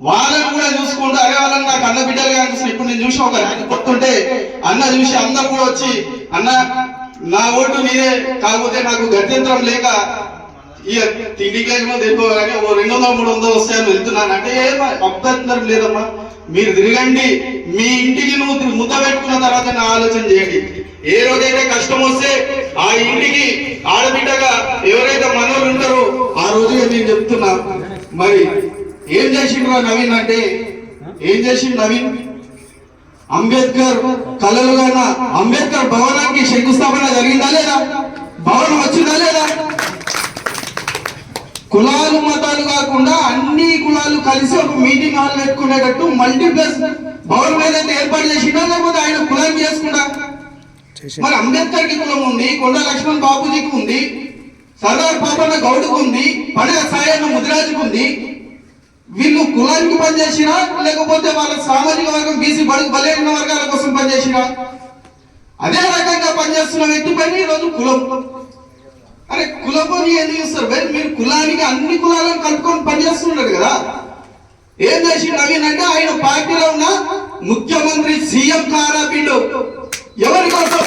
వాళ్ళని కూడా చూసుకుంటూ అరే వాళ్ళని నాకు అన్న బిడ్డలు కనిపిస్తుంది. ఇప్పుడు నేను చూసి ఒక కొత్తుంటే అన్న చూసి అందరు కూడా వచ్చి అన్న నా ఓటు నీదే, కాకపోతే నాకు గత్యంతరం లేక ఇక తిండికి లేకపోతే ఎక్కువ కానీ ఓ 200 300 వస్తాయని వెళ్తున్నాను అంటే అభ్యంతరం లేదమ్మా, మీరు తిరగండి, మీ ఇంటికి నువ్వు ముద్ద పెట్టుకున్న తర్వాత నా ఆలోచన చేయండి. ఏ రోజైతే కష్టం వస్తే ఆ ఇంటికి ఆడబిడ్డగా ఎవరైతే మనోళ్ళు ఉంటారో ఆ రోజు నేను చెప్తున్నా. మరి ఏం చేసిండ్రు నవీన్ అంటే ఏం చేసిండు నవీన్? అంబేద్కర్ కళలుగా అంబేద్కర్ భవనానికి శంకుస్థాపన జరిగిందా లేదా? భవనం వచ్చిందా లేదా? కులాలు మతాలు కాకుండా అన్ని కులాలు కలిసి ఒక మీటింగ్ హాల్ పెట్టుకునేటట్టు మల్టీప్లెక్స్ భవనం ఏదైతే ఏర్పాటు చేసిందా, లేకపోతే ఆయన కులాన్ని చేసుకుంటా? మరి అంబేద్కర్ కి కులం ఉంది, కొండ లక్ష్మణ్ బాబుజీకి ఉంది, సర్దార్ పాపన్న గౌడ్కు ఉంది, పడగ సాయన్న ముదిరాజుకు ఉంది. వీళ్ళు కులానికి పనిచేసినా లేకపోతే వాళ్ళ సామాజిక వర్గం బీసీ బడుగు బలహీన వర్గాల కోసం పనిచేసినా? అదే రకంగా పనిచేస్తున్న వ్యక్తి పైన ఈరోజు కులం. అరే కులపోని ఎందుకు ఇస్తారు భయ్? మీరు కులానికి అన్ని కులాలను కలుపుకొని పనిచేస్తున్నారు కదా. ఏం చేసి నవీన్ అంటే ఆయన పార్టీలో ఉన్న ముఖ్యమంత్రి సీఎం కారాపిండు ఎవరి కోసం?